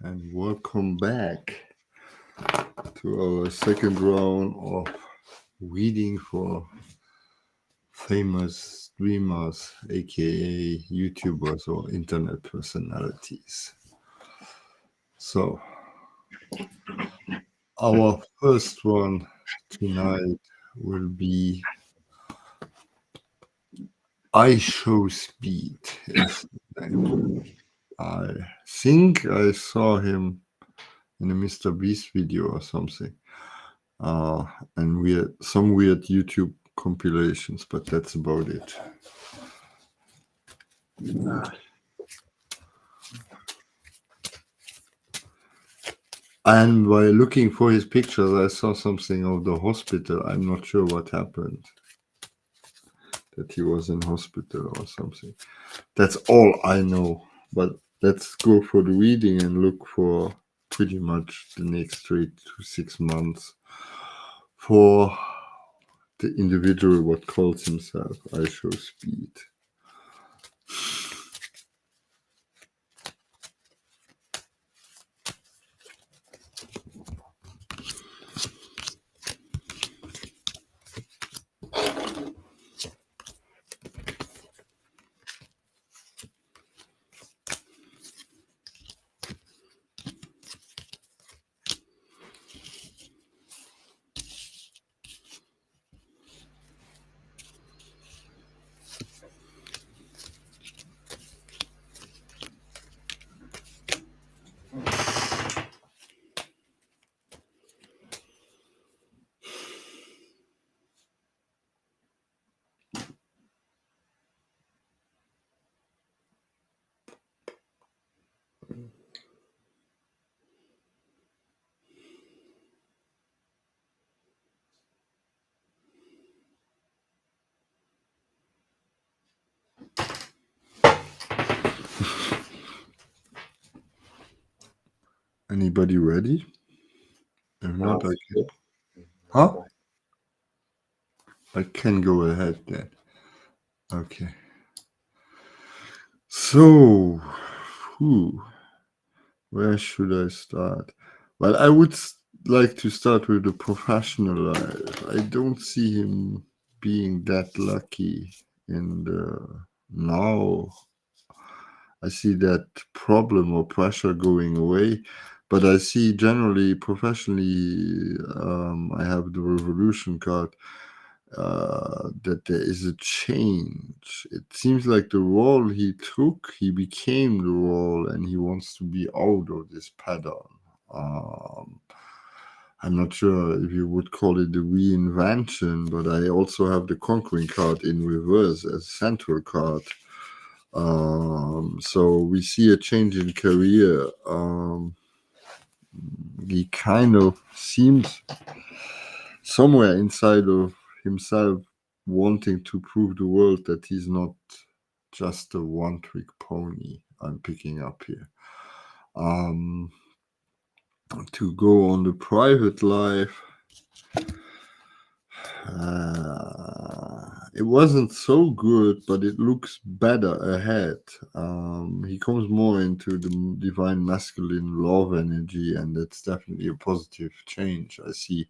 and welcome back to our second round of reading for famous streamers, aka YouTubers or internet personalities. So, our first one tonight will be IshowSpeed. Is his name. I think I saw him in a Mr. Beast video or something. uh, and some weird YouTube compilations, but that's about it. And while looking for his pictures, I saw something of the hospital. I'm not sure what happened. That he was in hospital or something. That's all I know. But let's go for the reading and look for pretty much the next 3 to 6 months for the individual what calls himself IshowSpeed. Anybody ready? If not, I can. Huh? I can go ahead then. Okay. So, where should I start? Well, I would like to start with the professional life. I don't see him being that lucky in the now. I see that problem or pressure going away, but I see generally professionally. I have the revolution card. That there is a change. It seems like the role he took, he became the role, and he wants to be out of this pattern. Um, I'm not sure if you would call it the reinvention, but I also have the conquering card in reverse as central card. So we see a change in career. He kind of seems somewhere inside of himself wanting to prove the world that he's not just a one trick pony. I'm picking up here. Um, to go on the private life, it wasn't so good, but it looks better ahead. He comes more into the divine masculine love energy, and that's definitely a positive change I see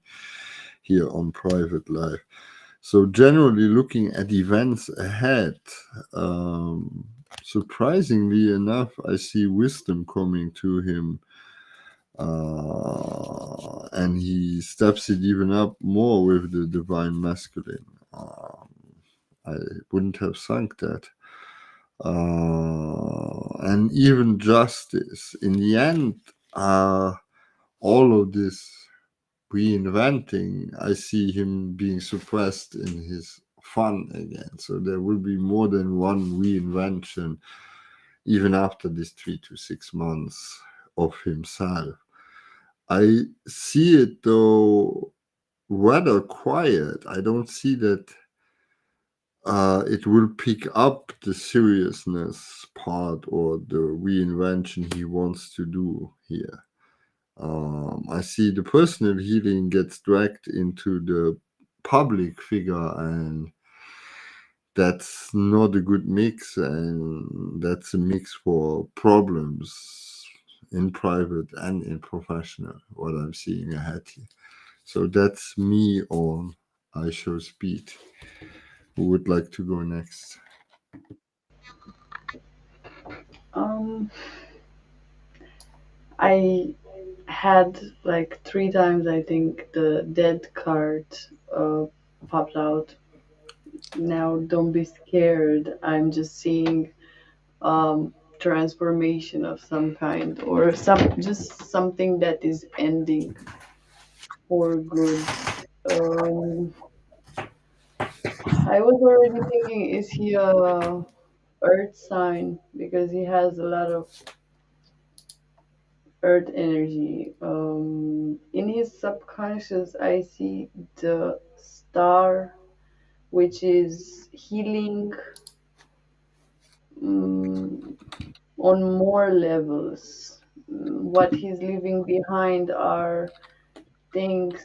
here on private life. So generally looking at events ahead, surprisingly enough, I see wisdom coming to him, and he steps it even up more with the divine masculine. I wouldn't have sunk that. And even justice. In the end, all of this reinventing, I see him being suppressed in his fun again. So there will be more than one reinvention, even after these 3 to 6 months of himself. I see it though rather quiet. I don't see that it will pick up the seriousness part or the reinvention he wants to do here. I see the personal healing gets dragged into the public figure, and that's not a good mix, and that's a mix for problems. in private and in professional, what I'm seeing ahead here. So that's me on I Show Speed. Who would like to go next? Um, I had like three times, I think, the dead card uh, popped out. Now, don't be scared. I'm just seeing transformation of some kind, or some just something that is ending for good. Um, I was already thinking, is he a earth sign because he has a lot of earth energy. In his subconscious, I see the star, which is healing um, on more levels. What he's leaving behind are things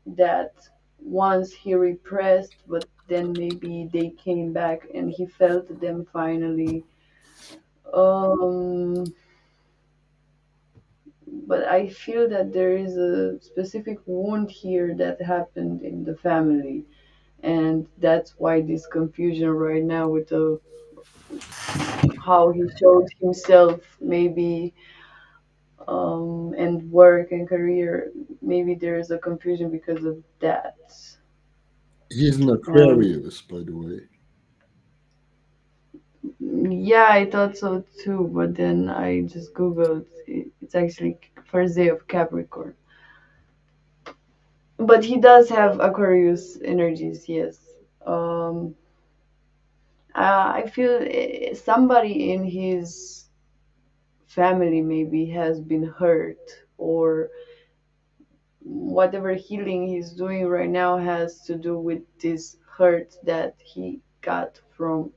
that once he repressed, but then maybe they came back and he felt them finally. Um, but I feel that there is a specific wound here that happened in the family, and that's why this confusion right now with the how he showed himself, maybe and work and career. Maybe there is a confusion because of that. He's an And Aquarius, by the way. yeah, I thought so too, but then I just googled. It's actually first day of Capricorn. But he does have Aquarius energies, yes. Um, I feel somebody in his family maybe has been hurt, or whatever healing he's doing right now has to do with this hurt that he got from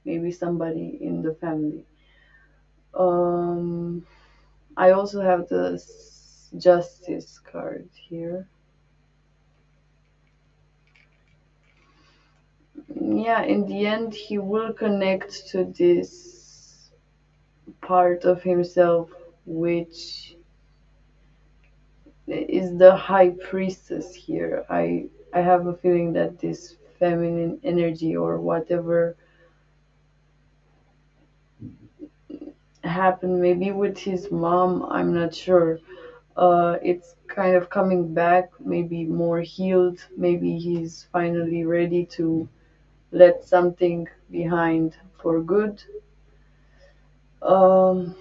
maybe somebody in the family. Um, I also have the justice card here. Yeah, in the end, he will connect to this part of himself, which is the high priestess here. I have a feeling that this feminine energy or whatever happened maybe with his mom, I'm not sure. It's kind of coming back, maybe more healed. Maybe he's finally ready to let something behind for good. Um,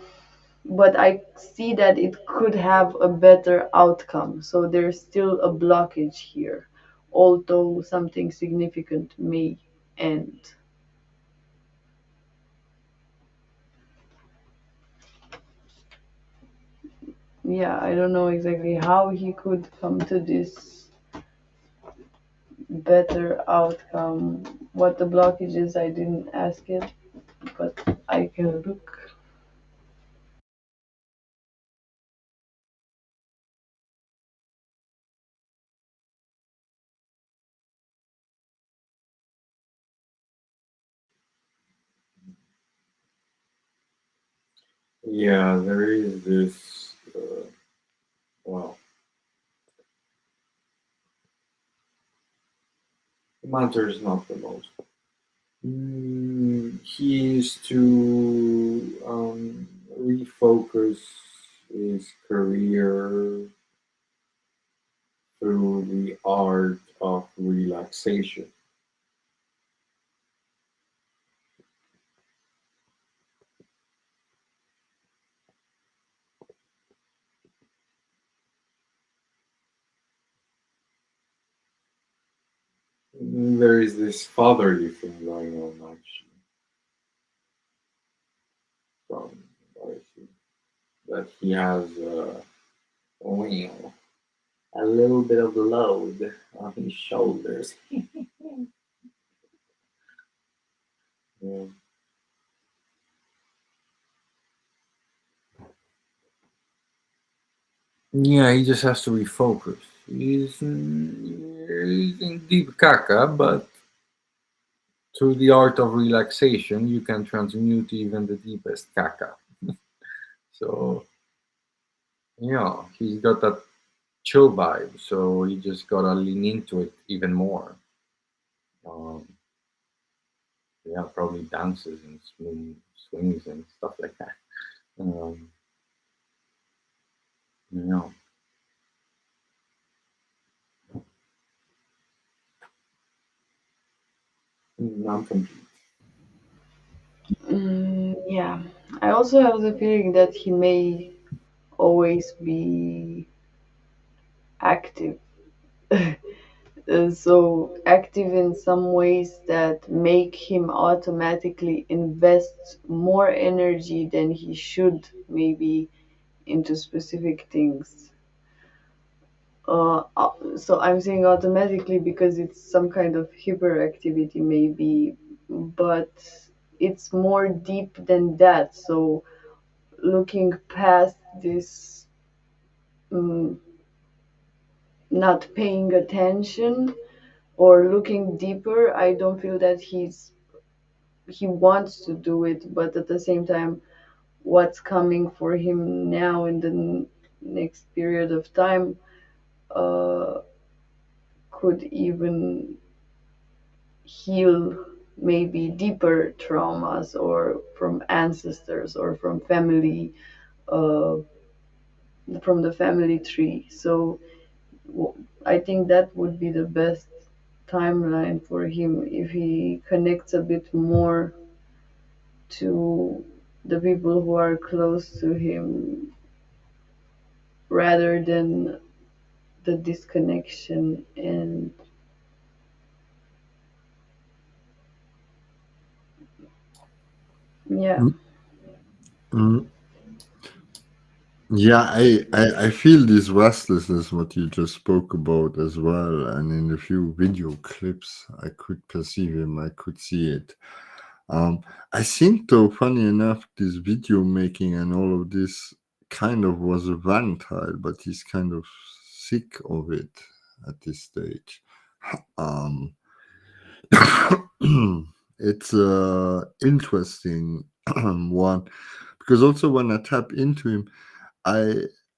but I see that it could have a better outcome. So there's still a blockage here, although something significant may end. Yeah, I don't know exactly how he could come to this better outcome. What the blockage is, I didn't ask it, but I can look. Yeah, there is this. Well, the matter is not the most. He is to refocus his career through the art of relaxation. There is this fatherly thing going on, actually, from what I see, that he has well, a little bit of load on his shoulders. Yeah. Yeah, he just has to refocus. He's in deep caca, but through the art of relaxation, you can transmute even the deepest caca. So he's got that chill vibe, so you just gotta lean into it even more. Um, yeah, probably dances and swings and stuff like that. Um, you know, I'm complete. Yeah, I also have the feeling that he may always be active. So active in some ways that make him automatically invest more energy than he should, maybe, into specific things. So I'm saying automatically because it's some kind of hyperactivity, maybe, but it's more deep than that. So looking past this, um, not paying attention or looking deeper, I don't feel that he wants to do it, but at the same time, what's coming for him now in the next period of time uh, could even heal maybe deeper traumas or from ancestors or uh, from the family tree. So I think that would be the best timeline for him if he connects a bit more to the people who are close to him rather than the disconnection. And yeah. Mm, yeah, I feel this restlessness what you just spoke about as well, and in a few video clips I could perceive him, I could see it. Um, I think though, funny enough, this video making and all of this kind of was a vampire, but he's kind of sick of it at this stage. Um, it's a interesting one because also when I tap into him, I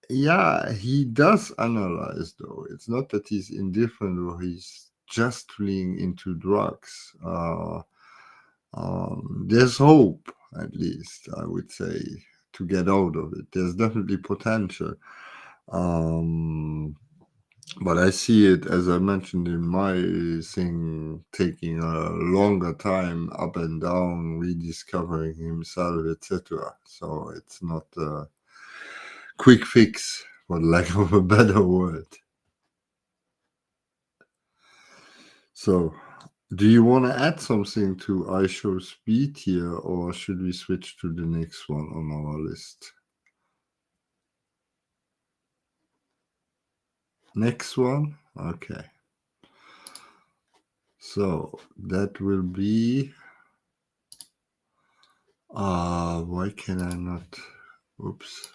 yeah, he does analyze though. It's not that he's indifferent or he's just fleeing into drugs. There's hope, at least I would say, to get out of it. There's definitely potential. Um, but I see it, as I mentioned in my thing, taking a longer time up and down, rediscovering himself, etc. So it's not a quick fix, for lack of a better word. So, do you want to add something to IshowSpeed here, or should we switch to the next one on our list? Next one? Okay. So that will be why can I not? Oops.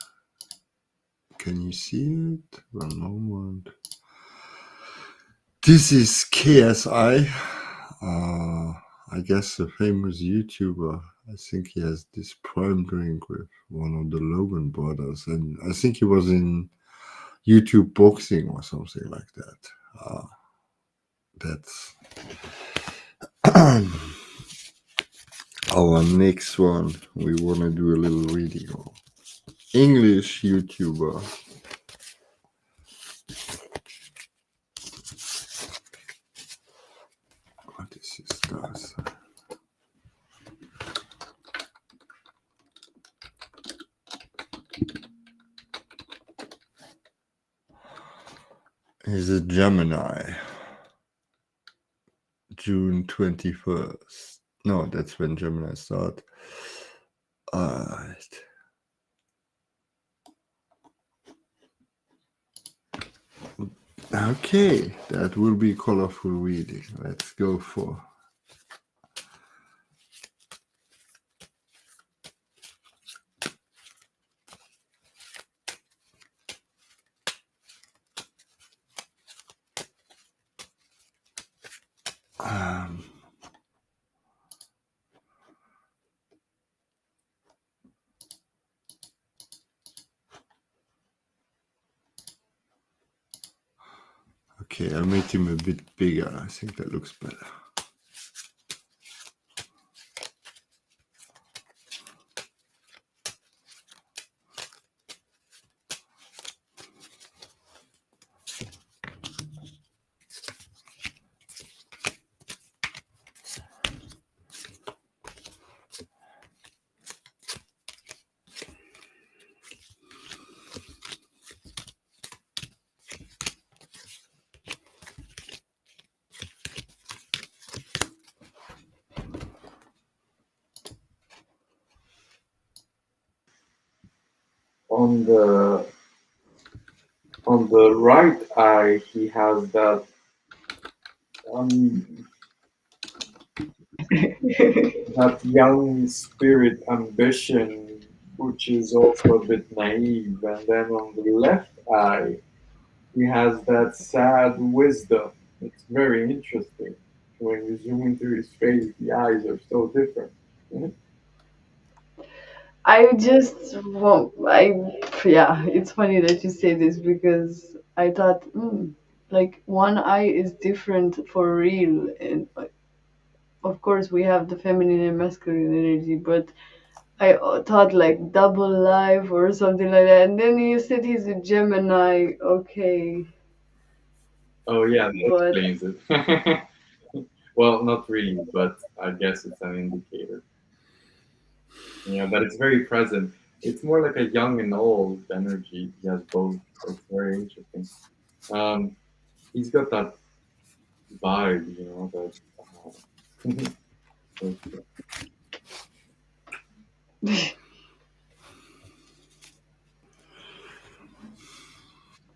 Can you see it? One moment. This is KSI. I guess a famous YouTuber. I think he has this prime drink with one of the Logan brothers, and I think he was in YouTube boxing or something like that. That's our next one. We want to do a little reading of English YouTuber. What is his stars? He's a Gemini. June 21st. No, that's when Gemini start. Alright. Okay, that will be colorful reading. Let's go for. Um, Okay, I'll make him a bit bigger. I think that looks better. On the right eye, he has um, that young spirit ambition, which is also a bit naive. And then on the left eye, he has that sad wisdom. It's very interesting. When you zoom into his face, the eyes are so different. I just want, yeah, it's funny that you say this because I thought, like one eye is different for real, and of course we have the feminine and masculine energy, but I thought like double life or something like that, and then you said he's a Gemini, okay, Oh, yeah, that but explains it. Well, not really, but I guess it's an indicator. Yeah, that it's very present. It's more like a young and old energy. He has both. So it's very interesting. Um, he's got that vibe, that. So,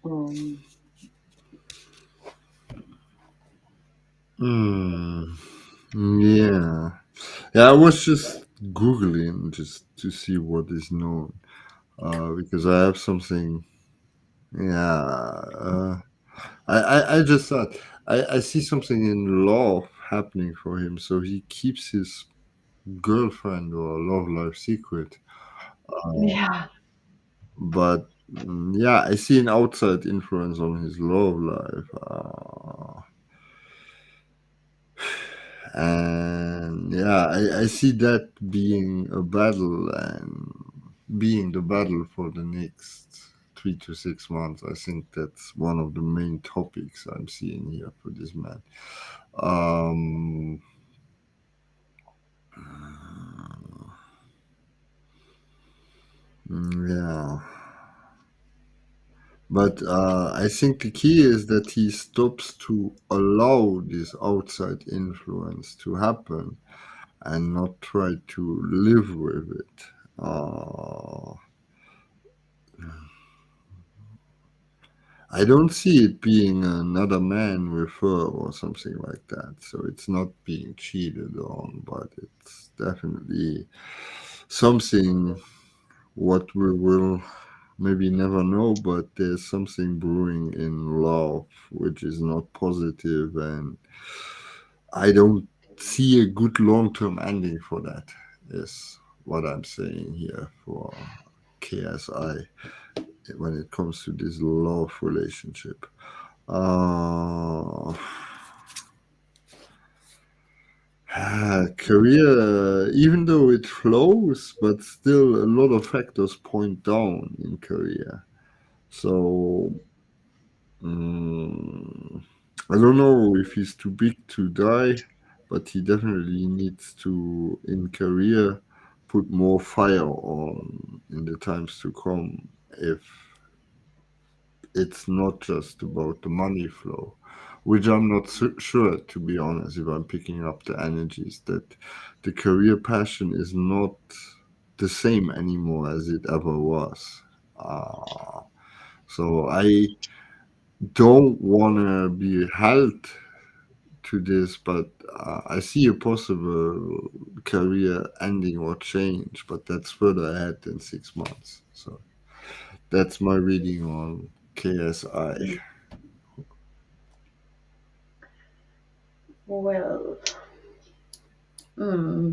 um, Hmm. Yeah. Yeah, I was just Googling just to see what is known. Because I have something. Yeah. I just thought I see something in law happening for him. So he keeps his girlfriend or love life secret. Uh, yeah, but yeah, I see an outside influence on his love life. And yeah, I see that being a battle and being the battle for the next 3 to 6 months. I think that's one of the main topics I'm seeing here for this man. Um, yeah, but I think the key is that he stops to allow this outside influence to happen and not try to live with it. I don't see it being another man with her or something like that. So it's not being cheated on, but it's definitely something what we will maybe never know, but there's something brewing in love which is not positive, and I don't see a good long term ending for that, is what I'm saying here for KSI when it comes to this love relationship. Uh, Career, even though it flows, but still a lot of factors point down in career. So mm, I don't know if he's too big to die, but he definitely needs to, in career, put more fire on in the times to come. If it's not just about the money flow, which I'm not sure, to be honest, if I'm picking up the energies, that the career passion is not the same anymore as it ever was. Uh, so I don't want to be held to this, but I see a possible career ending or change, but that's further ahead than 6 months. So that's my reading on KSI. well, hmm.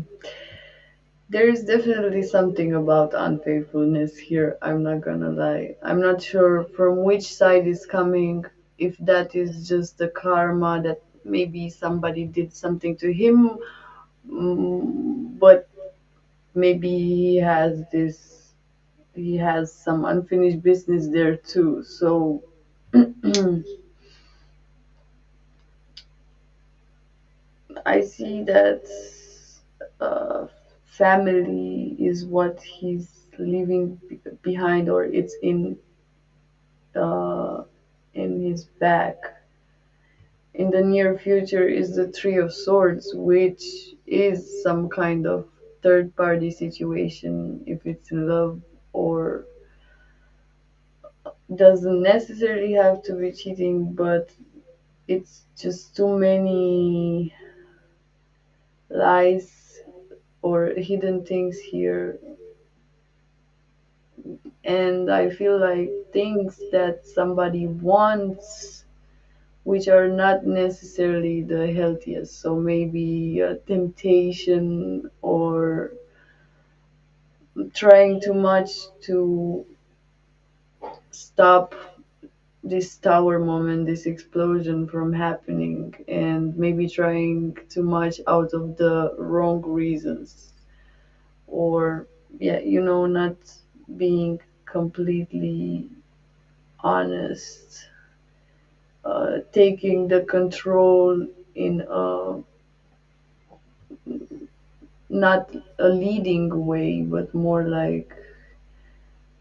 There is definitely something about unfaithfulness here. I'm not gonna lie. I'm not sure from which side it's coming. if that is just the karma that maybe somebody did something to him, but maybe he has some unfinished business there too. So I see that family is what he's leaving behind, or it's uh, in his back. In the near future is the Three of Swords, which is some kind of third party situation, if it's love or doesn't necessarily have to be cheating, but it's just too many lies or hidden things here. And I feel like things that somebody wants which are not necessarily the healthiest. So maybe temptation or trying too much to stop this tower moment, this explosion from happening, and maybe trying too much out of the wrong reasons. Or, yeah, not being completely honest, taking the control in a not a leading way, but more like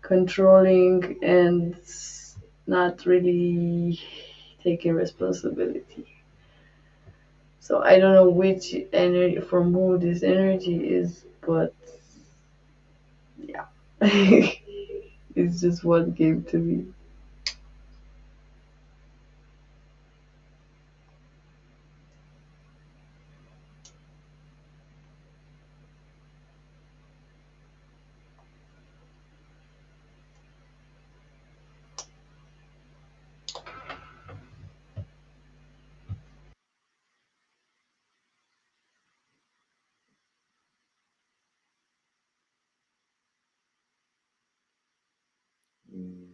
controlling and not really taking responsibility. So I don't know which energy from who this energy is, but yeah, it's just what came to me. Mm,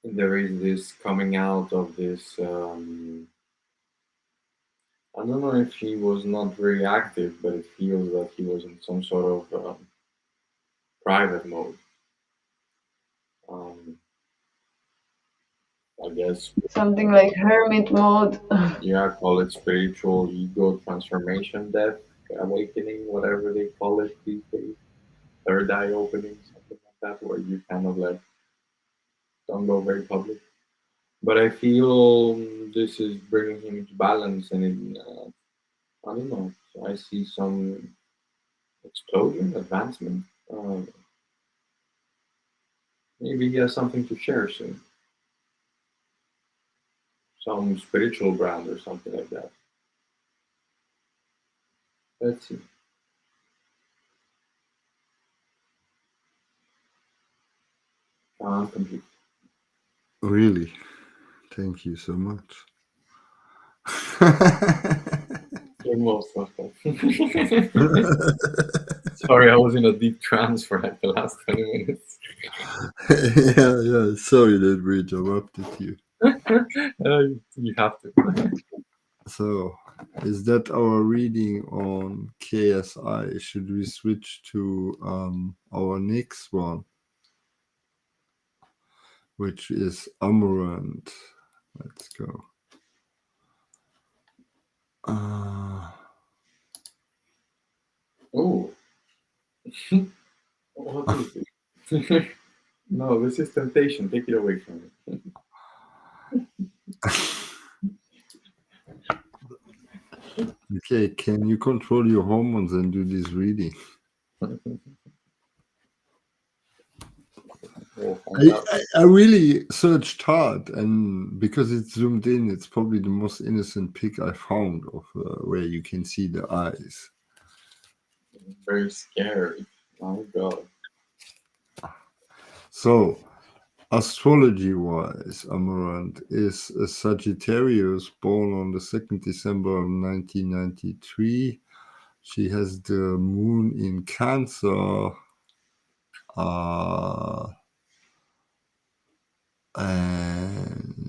there is this coming out of this. I don't know if he was not very active, but it feels that he was in some sort of private mode. Um, I guess, Something like hermit mode. yeah, call it spiritual ego transformation, death, awakening, whatever they call it these days. Third eye opening, something like that, where you kind of like don't go very public. But I feel this is bringing him to balance, and I don't know. So I see some explosion, advancement. Maybe he has something to share soon, some spiritual brand or something like that. Let's see. I'm complete. Really, thank you so much. You're most welcome. Sorry, I was in a deep trance for like the last 20 minutes. Yeah, yeah. Sorry that we interrupted you. You have to. So, is that our reading on KSI? Should we switch to our next one, which is Amouranth? Let's go. Uh, Oh, what is it? No, this is temptation. Take it away from me. okay, can you control your hormones and do this reading? We'll find I, out. I really searched hard, and because it's zoomed in, it's probably the most innocent pic I found of where you can see the eyes. Very scary. My God. So, astrology wise, Amaranth is a Sagittarius born on the 2nd December of 1993. She has the moon in Cancer. Uh, and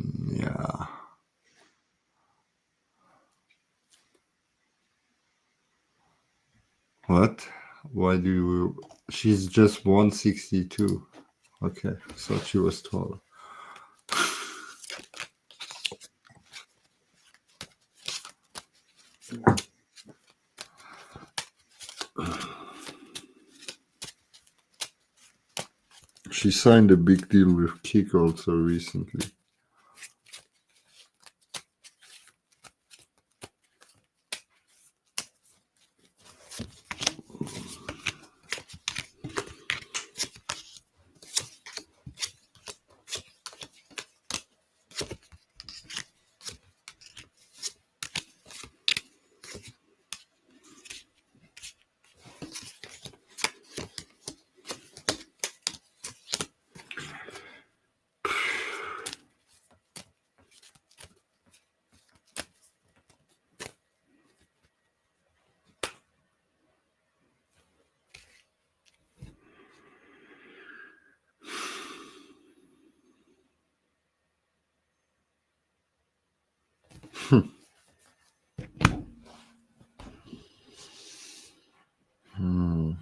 What? Why do you? She's just 162. Okay, thought she was taller. She signed a big deal with Kick also recently. Hmm.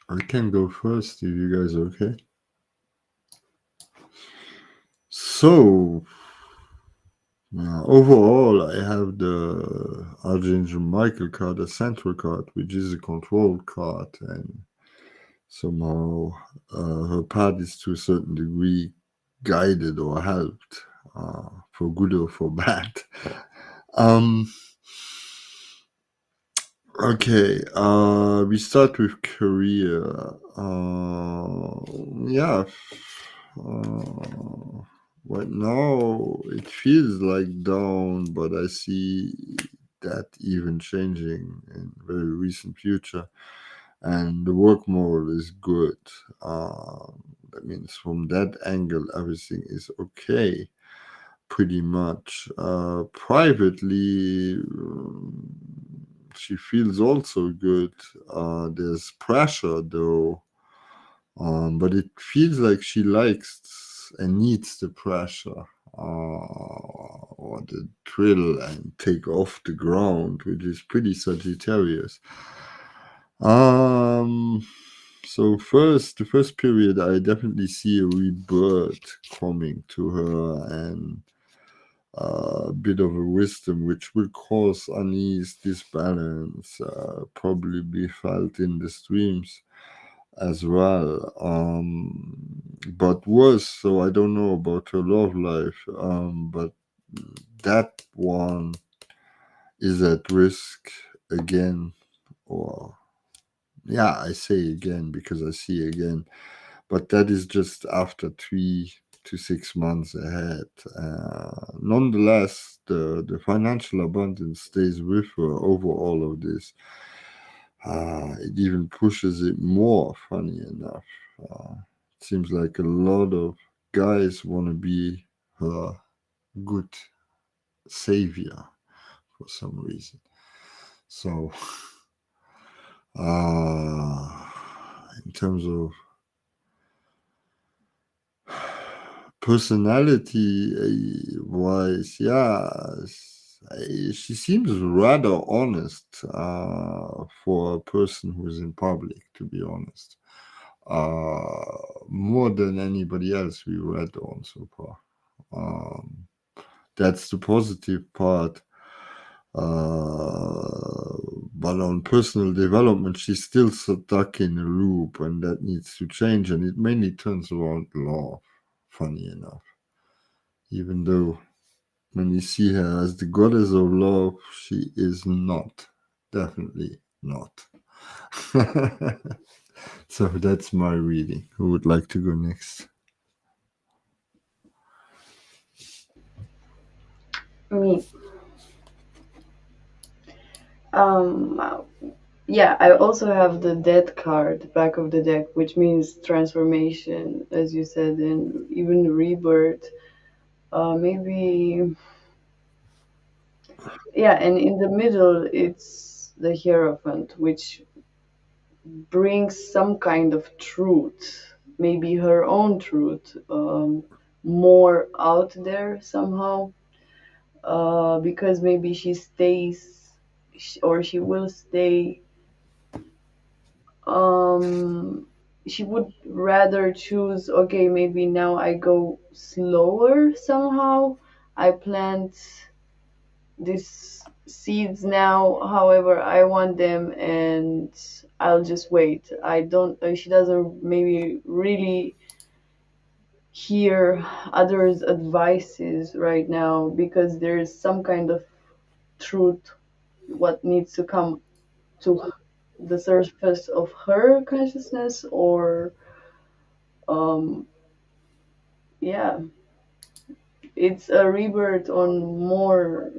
I can go first if you guys are okay. So, overall, I have the Archangel Michael card, a central card, which is a control card, and somehow her path is to a certain degree guided or helped, for good or for bad. um, okay, we start with career. Yeah, uh, right now it feels like down, but I see that even changing in very recent future, and the work model is good. That means from that angle, everything is okay, pretty much. Privately, she feels also good. There's pressure though, but it feels like she likes and needs the pressure, or the thrill and take off the ground, which is pretty Sagittarius. Um, so the first period, I definitely see a rebirth coming to her, and a bit of a wisdom which will cause unease, disbalance, probably be felt in the streams as well. But worse, so I don't know about her love life, but that one is at risk again, or yeah, I say again because I see again, but that is just after 3 to 6 months ahead. Nonetheless, the financial abundance stays with her over all of this. It even pushes it more, funny enough. It seems like a lot of guys want to be her good savior for some reason. So, in terms of personality wise, yeah, she seems rather honest, for a person who's in public, to be honest. More than anybody else we read on so far. Um, that's the positive part. Uh, but on personal development, she's still stuck in a loop, and that needs to change. And it mainly turns around love, funny enough. Even though when you see her as the goddess of love, she is not. Definitely not. So that's my reading. Who would like to go next? Me. Um, yeah, I also have the death card back of the deck, which means transformation, as you said, and even rebirth. Maybe, yeah, and in the middle, it's the Hierophant, which brings some kind of truth, maybe her own truth, more out there somehow, because maybe she stays or she will stay, um she would rather choose, okay, maybe now I go slower somehow. I plant these seeds now however I want them, and I'll just wait. I don't She doesn't maybe really hear others advices right now, because there's some kind of truth what needs to come to the surface of her consciousness, or um yeah, it's a rebirth on more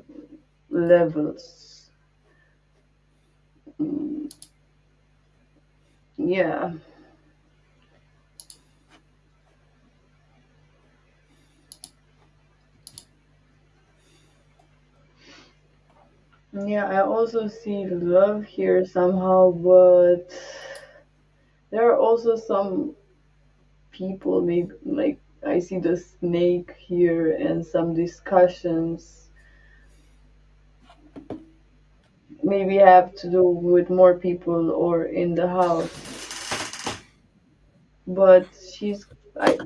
levels. Mm, yeah. Yeah, I also see love here somehow, but there are also some people, maybe like I see the snake here, and some discussions maybe have to do with more people or in the house. But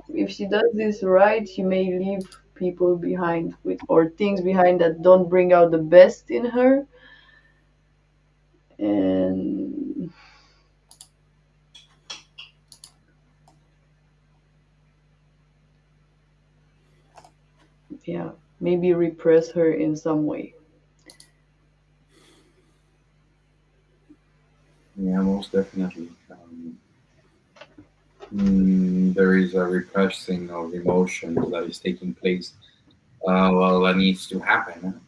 if she does this right, she may leave people behind with, or things behind that don't bring out the best in her. And yeah, maybe repress her in some way. Yeah, most definitely. There is a repressing of emotions that is taking place. Well, that needs to happen.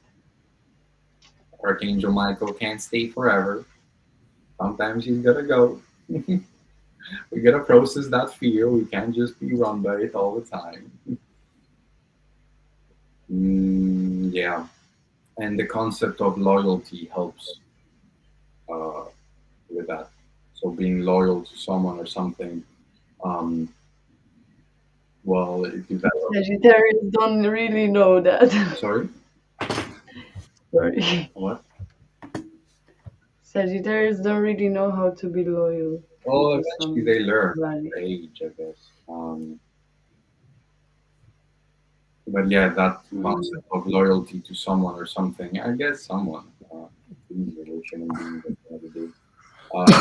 Archangel Michael can't stay forever. Sometimes he's gotta go. We gotta process that fear. We can't just be run by it all the time. Yeah, and the concept of loyalty helps uh, with that. So being loyal to someone or something, um, well, it develops. Sagittarius don't really know that. Sorry, Sorry. what? Sagittarius don't really know how to be loyal Well, to eventually they learn somebody. at age, I guess. But yeah, that Mm. concept of loyalty to someone or something, I guess someone, being relation and being at the end of the day,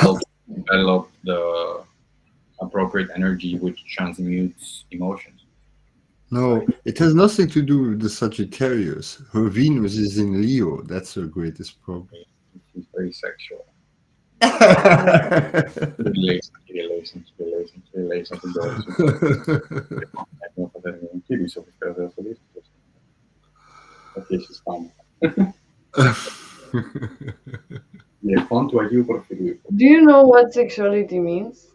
helps develop the appropriate energy which transmutes emotions. No, Right? it has nothing to do with the Sagittarius. Her Venus is in Leo. That's her greatest problem. He's very sexual. Mm. Relations, Ok, ci stanno. Quanto a io preferivo. Do you know what sexuality means?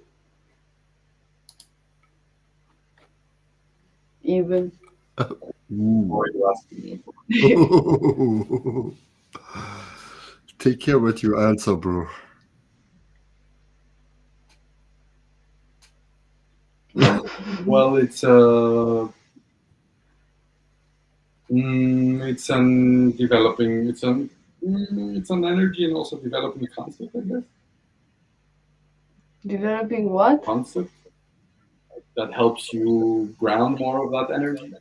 Even. Ooh. Why you asking me? Take care what you answer, bro. Well, it's an developing, it's an energy and also developing concept, I guess. Developing what? Concept that helps you ground more of that energy.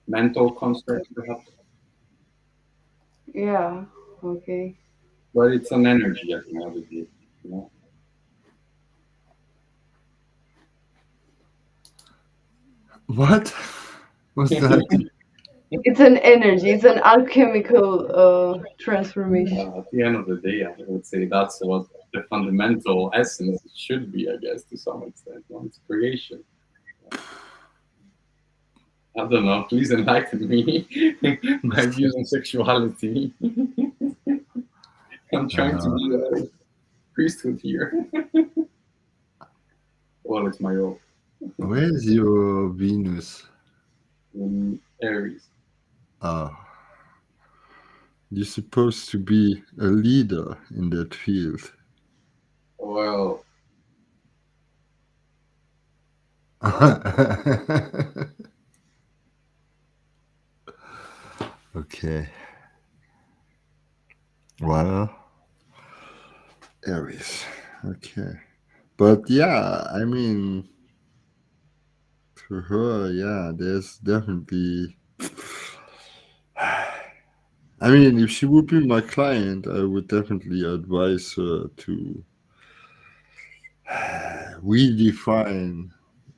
Mental construct, perhaps. Yeah. Okay. But it's an energy at the end of the day, you know. What? What's that? It's an energy. It's an alchemical transformation. At the end of the day, I would say that's what the fundamental essence should be, I guess, to some extent. You know, it's creation. I don't know. Please enlighten me. My views on sexuality. I'm trying to Uh, be a priesthood here. Well, it's my role where's your Venus? in Aries. Ah, you're supposed to be a leader in that field. Well, Okay. Well, Aries. Okay. But yeah, I mean, to her, yeah, there's definitely. I mean, if she would be my client, I would definitely advise her to redefine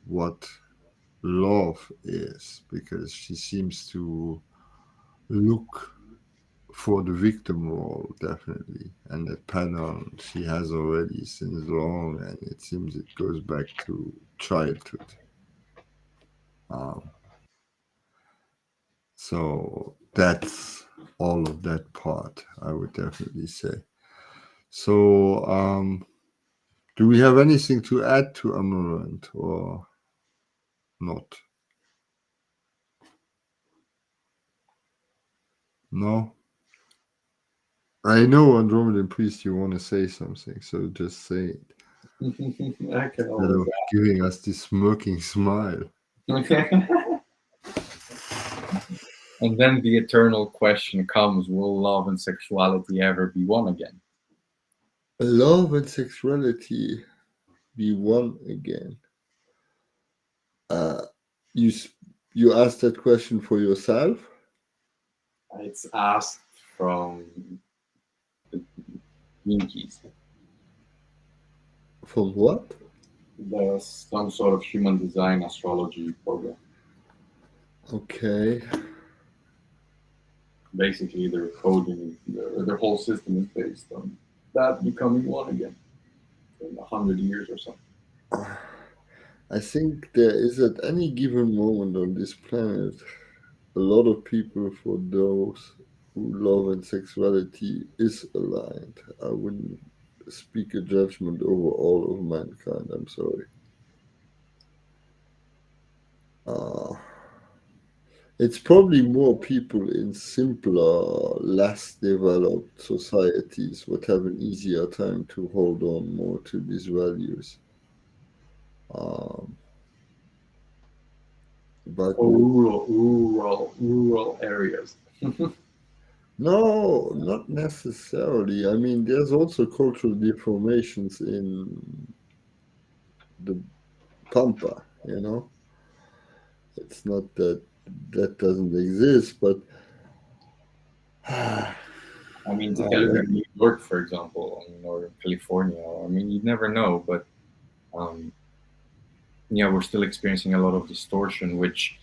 what love is, because she seems to look for the victim role, definitely, and that pattern she has already since long, and it seems it goes back to childhood. Um, so that's all of that part, I would definitely say. So, do we have anything to add to Amouranth or not? No? I know, Andromedan Priest, you want to say something, so just say it. I can Instead always of giving us this smirking smile. And then the eternal question comes: will love and sexuality ever be one again? Love and sexuality be one again. Uh, you you asked that question for yourself? It's asked from the Winkies. From what? There's some sort of human design astrology program. Okay. Basically, their coding, their whole system is based on that becoming one again in 100 years or something. I think there is at any given moment on this planet a lot of people for those who love and sexuality is aligned. I wouldn't speak a judgment over all of mankind. I'm sorry. Uh, it's probably more people in simpler, less developed societies would have an easier time to hold on more to these values. Um, but Or rural areas. no, not necessarily. I mean, there's also cultural deformations in the Pampa, you know? It's not that that doesn't exist, but I mean, take a look at New York, for example, or California. I mean, you never know, but um, yeah, we're still experiencing a lot of distortion, which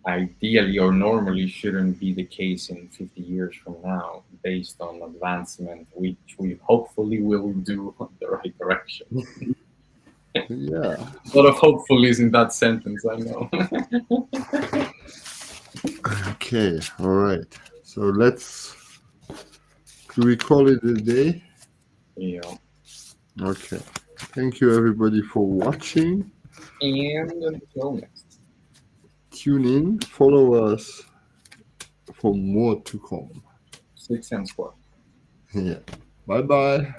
ideally or normally shouldn't be the case in 50 years from now, based on advancement, which we hopefully will do in the right direction. yeah. A lot of hopefullys in that sentence, I know. Okay, all right. So let's, do we call it a day? Yeah. Okay. Thank you, everybody, for watching. And until next. Tune in, follow us for more to come. 6 and Squad. Yeah. Bye bye.